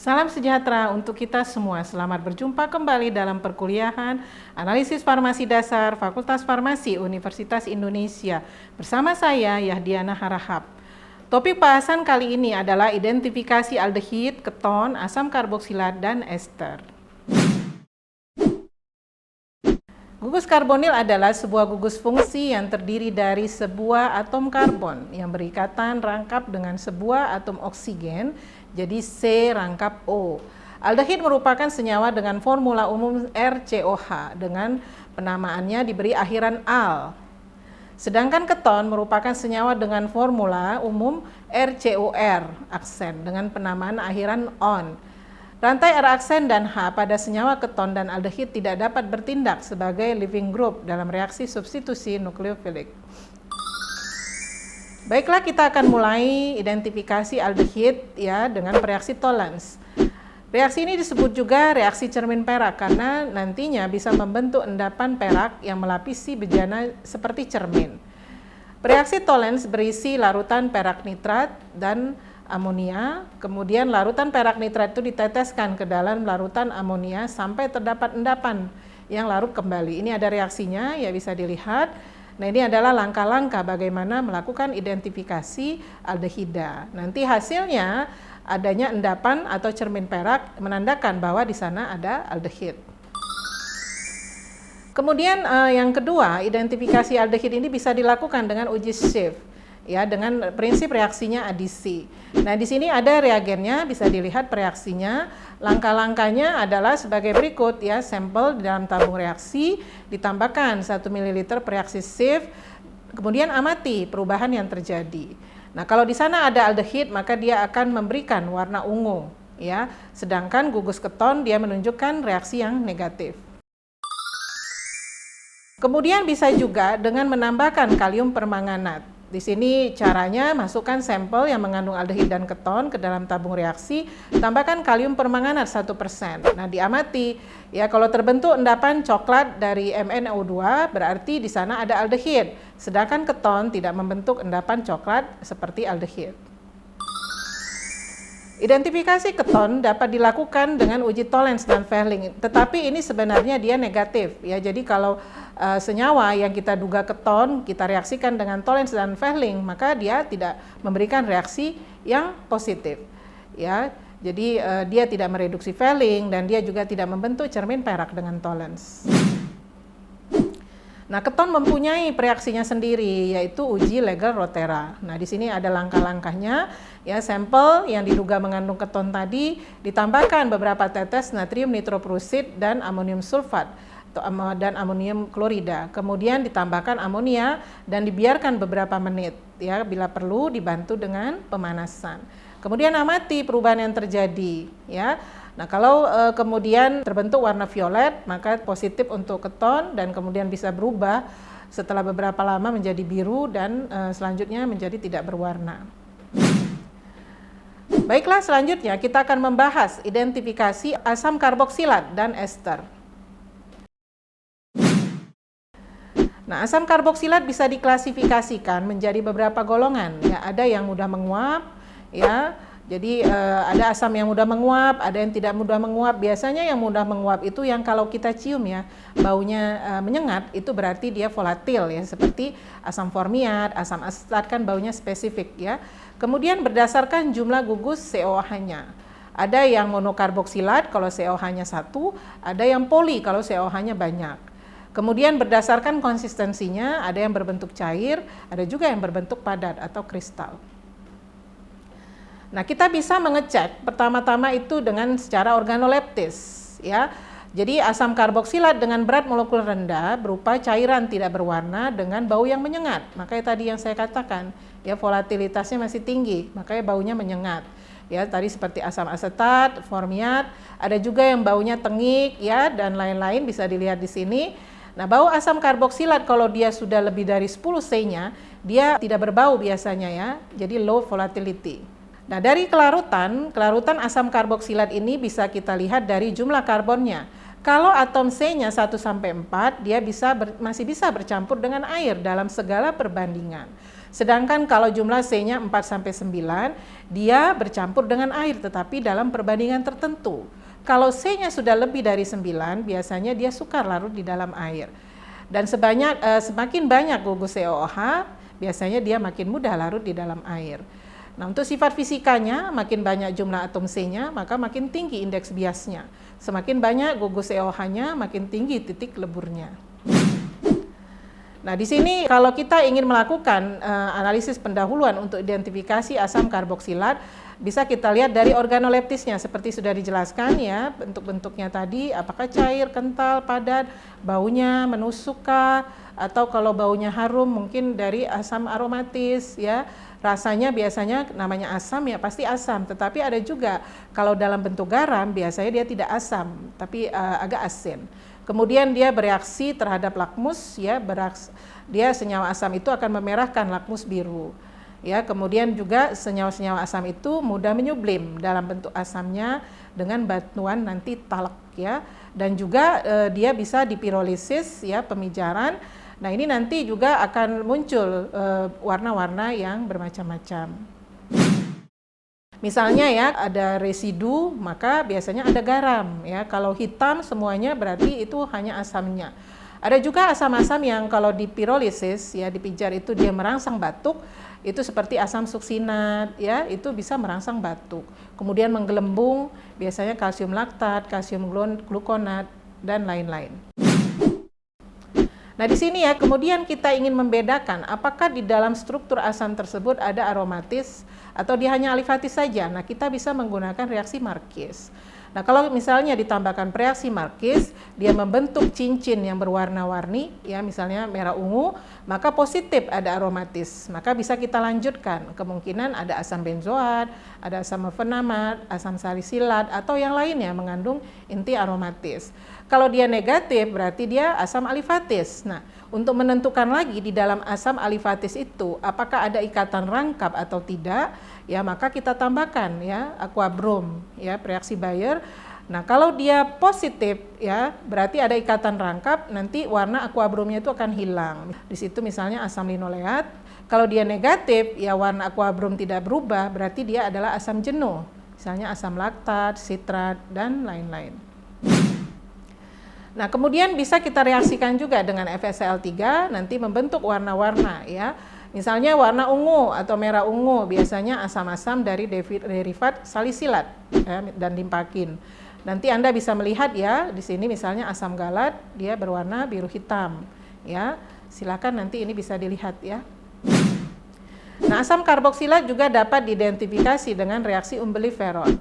Salam sejahtera untuk kita semua. Selamat berjumpa kembali dalam perkuliahan Analisis Farmasi Dasar Fakultas Farmasi Universitas Indonesia. Bersama saya Yahdiana Harahap. Topik bahasan kali ini adalah identifikasi aldehid, keton, asam karboksilat, dan ester. Gugus karbonil adalah sebuah gugus fungsi yang terdiri dari sebuah atom karbon yang berikatan rangkap dengan sebuah atom oksigen, jadi C rangkap O. Aldehid merupakan senyawa dengan formula umum RCOH dengan penamaannya diberi akhiran al. Sedangkan keton merupakan senyawa dengan formula umum RCOR aksen dengan penamaan akhiran on. Rantai R aksen dan H pada senyawa keton dan aldehid tidak dapat bertindak sebagai living group dalam reaksi substitusi nukleofilik. Baiklah, kita akan mulai identifikasi aldehid ya dengan reaksi Tollens. Reaksi ini disebut juga reaksi cermin perak karena nantinya bisa membentuk endapan perak yang melapisi bejana seperti cermin. Reaksi Tollens berisi larutan perak nitrat dan amonia, kemudian larutan perak nitrat itu diteteskan ke dalam larutan amonia sampai terdapat endapan yang larut kembali. Ini ada reaksinya, ya bisa dilihat. Nah, ini adalah langkah-langkah bagaimana melakukan identifikasi aldehida. Nanti hasilnya adanya endapan atau cermin perak menandakan bahwa di sana ada aldehid. Kemudian yang kedua, identifikasi aldehid ini bisa dilakukan dengan uji Schiff. Ya, dengan prinsip reaksinya adisi. Nah, di sini ada reagennya, bisa dilihat reaksinya. Langkah-langkahnya adalah sebagai berikut ya, sampel di dalam tabung reaksi ditambahkan 1 ml reaksi Schiff, kemudian amati perubahan yang terjadi. Nah, kalau di sana ada aldehid, maka dia akan memberikan warna ungu ya. Sedangkan gugus keton dia menunjukkan reaksi yang negatif. Kemudian bisa juga dengan menambahkan kalium permanganat. Di sini caranya masukkan sampel yang mengandung aldehid dan keton ke dalam tabung reaksi, tambahkan kalium permanganat 1%. Nah, diamati ya, kalau terbentuk endapan coklat dari MnO2 berarti di sana ada aldehid, sedangkan keton tidak membentuk endapan coklat seperti aldehid. Identifikasi keton dapat dilakukan dengan uji Tollens dan Fehling, tetapi ini sebenarnya dia negatif ya. Jadi kalau senyawa yang kita duga keton kita reaksikan dengan Tollens dan Fehling, maka dia tidak memberikan reaksi yang positif ya. Jadi dia tidak mereduksi Fehling dan dia juga tidak membentuk cermin perak dengan Tollens. Nah, keton mempunyai reaksinya sendiri, yaitu uji Legel-Rotera. Nah, di sini ada langkah-langkahnya. Ya, sampel yang diduga mengandung keton tadi ditambahkan beberapa tetes natrium nitroprusid dan amonium sulfat dan amonium klorida. Kemudian ditambahkan amonia dan dibiarkan beberapa menit. Ya, bila perlu dibantu dengan pemanasan. Kemudian amati perubahan yang terjadi. Ya. Nah, kalau kemudian terbentuk warna violet, maka positif untuk keton dan kemudian bisa berubah setelah beberapa lama menjadi biru dan selanjutnya menjadi tidak berwarna. Baiklah, selanjutnya kita akan membahas identifikasi asam karboksilat dan ester. Nah, asam karboksilat bisa diklasifikasikan menjadi beberapa golongan. Ya, ada yang mudah menguap, ya. Jadi ada asam yang mudah menguap, ada yang tidak mudah menguap. Biasanya yang mudah menguap itu yang kalau kita cium ya, baunya menyengat, itu berarti dia volatil ya, seperti asam formiat, asam asetat kan baunya spesifik ya. Kemudian berdasarkan jumlah gugus COH-nya. Ada yang monokarboksilat kalau COH-nya 1, ada yang poli kalau COH-nya banyak. Kemudian berdasarkan konsistensinya, ada yang berbentuk cair, ada juga yang berbentuk padat atau kristal. Nah, kita bisa mengecek pertama-tama itu dengan secara organoleptis ya. Jadi asam karboksilat dengan berat molekul rendah berupa cairan tidak berwarna dengan bau yang menyengat. Makanya tadi yang saya katakan ya, volatilitasnya masih tinggi, makanya baunya menyengat. Ya, tadi seperti asam asetat, formiat, ada juga yang baunya tengik ya dan lain-lain bisa dilihat di sini. Nah, bau asam karboksilat kalau dia sudah lebih dari 10 C-nya, dia tidak berbau biasanya ya. Jadi low volatility. Nah, dari kelarutan asam karboksilat ini bisa kita lihat dari jumlah karbonnya. Kalau atom C-nya 1-4, dia masih bisa bercampur dengan air dalam segala perbandingan. Sedangkan kalau jumlah C-nya 4 sampai 9, dia bercampur dengan air tetapi dalam perbandingan tertentu. Kalau C-nya sudah lebih dari 9, biasanya dia sukar larut di dalam air. Dan semakin banyak gugus COOH, biasanya dia makin mudah larut di dalam air. Nah, untuk sifat fisikanya, makin banyak jumlah atom C-nya, maka makin tinggi indeks biasnya. Semakin banyak gugus COOH-nya, makin tinggi titik leburnya. Nah, di sini kalau kita ingin melakukan analisis pendahuluan untuk identifikasi asam karboksilat, bisa kita lihat dari organoleptisnya seperti sudah dijelaskan ya, bentuk-bentuknya tadi, apakah cair, kental, padat, baunya menusuk kah, atau kalau baunya harum mungkin dari asam aromatis ya. Rasanya biasanya namanya asam ya pasti asam, tetapi ada juga kalau dalam bentuk garam biasanya dia tidak asam, tapi agak asin. Kemudian dia bereaksi terhadap lakmus ya, dia senyawa asam itu akan memerahkan lakmus biru. Ya, kemudian juga senyawa-senyawa asam itu mudah menyublim dalam bentuk asamnya dengan bantuan nanti talak ya, dan juga dia bisa dipirolisis ya, pemijaran. Nah, ini nanti juga akan muncul warna-warna yang bermacam-macam. Misalnya ya, ada residu, maka biasanya ada garam ya. Kalau hitam semuanya berarti itu hanya asamnya. Ada juga asam-asam yang kalau dipirolisis ya, dipijar itu dia merangsang batuk. Itu seperti asam suksinat ya, itu bisa merangsang batuk. Kemudian menggelembung, biasanya kalsium laktat, kalsium glukonat dan lain-lain. Nah, di sini ya, kemudian kita ingin membedakan apakah di dalam struktur asam tersebut ada aromatis atau dia hanya alifatis saja. Nah, kita bisa menggunakan reaksi Marquis. Nah, kalau misalnya ditambahkan reaksi Marquis, dia membentuk cincin yang berwarna-warni, ya misalnya merah ungu, maka positif ada aromatis. Maka bisa kita lanjutkan, kemungkinan ada asam benzoat, ada asam mefenamat, asam salisilat, atau yang lainnya mengandung inti aromatis. Kalau dia negatif, berarti dia asam alifatis. Nah, untuk menentukan lagi di dalam asam alifatis itu, apakah ada ikatan rangkap atau tidak, ya maka kita tambahkan ya aquabrom ya, reaksi Bayer. Nah, kalau dia positif ya berarti ada ikatan rangkap, nanti warna aquabromnya itu akan hilang. Di situ misalnya asam linoleat. Kalau dia negatif ya warna aquabrom tidak berubah, berarti dia adalah asam jenuh. Misalnya asam laktat, sitrat dan lain-lain. Nah, kemudian bisa kita reaksikan juga dengan FeCl3 nanti membentuk warna-warna ya. Misalnya warna ungu atau merah ungu biasanya asam-asam dari derivat salisilat ya, dan limpakin. Nanti Anda bisa melihat ya di sini misalnya asam galat dia berwarna biru hitam ya. Silakan nanti ini bisa dilihat ya. Nah, asam karboksilat juga dapat diidentifikasi dengan reaksi umbelliferon.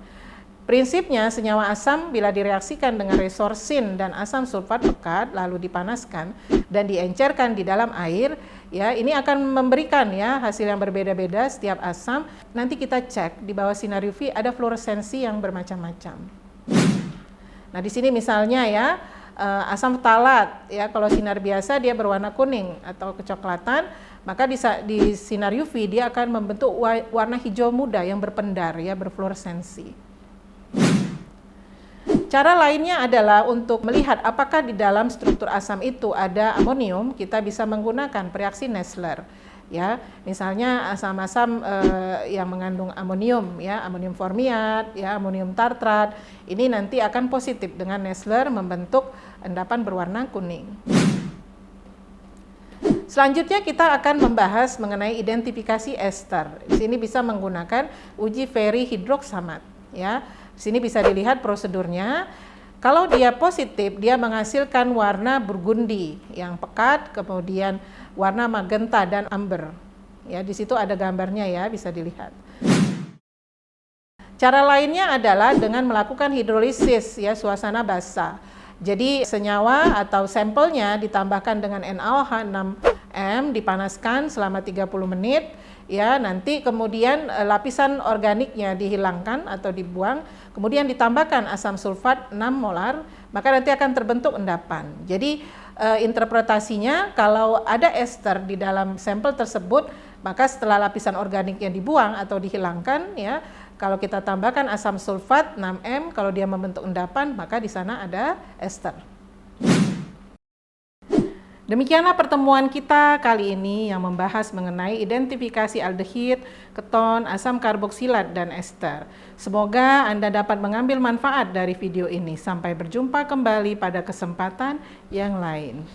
Prinsipnya senyawa asam bila direaksikan dengan resorsin dan asam sulfat pekat lalu dipanaskan dan diencerkan di dalam air ya, ini akan memberikan ya hasil yang berbeda-beda setiap asam. Nanti kita cek di bawah sinar UV ada fluoresensi yang bermacam-macam. Nah, di sini misalnya ya asam ftalat ya, kalau sinar biasa dia berwarna kuning atau kecoklatan, maka di sinar UV dia akan membentuk warna hijau muda yang berpendar ya, berfluoresensi. Cara lainnya adalah untuk melihat apakah di dalam struktur asam itu ada amonium, kita bisa menggunakan reaksi Nessler. Ya, misalnya asam-asam yang mengandung amonium, ya, amonium formiat, ya, amonium tartrat, ini nanti akan positif dengan Nessler membentuk endapan berwarna kuning. Selanjutnya kita akan membahas mengenai identifikasi ester. Di sini bisa menggunakan uji Ferri hidroksamat, ya. Di sini bisa dilihat prosedurnya. Kalau dia positif, dia menghasilkan warna burgundi yang pekat, kemudian warna magenta dan amber. Ya, di situ ada gambarnya ya, bisa dilihat. Cara lainnya adalah dengan melakukan hidrolisis ya, suasana basah. Jadi senyawa atau sampelnya ditambahkan dengan NaOH 6M, dipanaskan selama 30 menit. Ya, nanti kemudian lapisan organiknya dihilangkan atau dibuang, kemudian ditambahkan asam sulfat 6 molar, maka nanti akan terbentuk endapan. Jadi interpretasinya kalau ada ester di dalam sampel tersebut, maka setelah lapisan organiknya dibuang atau dihilangkan ya, kalau kita tambahkan asam sulfat 6M, kalau dia membentuk endapan, maka di sana ada ester. Demikianlah pertemuan kita kali ini yang membahas mengenai identifikasi aldehid, keton, asam karboksilat, dan ester. Semoga Anda dapat mengambil manfaat dari video ini. Sampai berjumpa kembali pada kesempatan yang lain.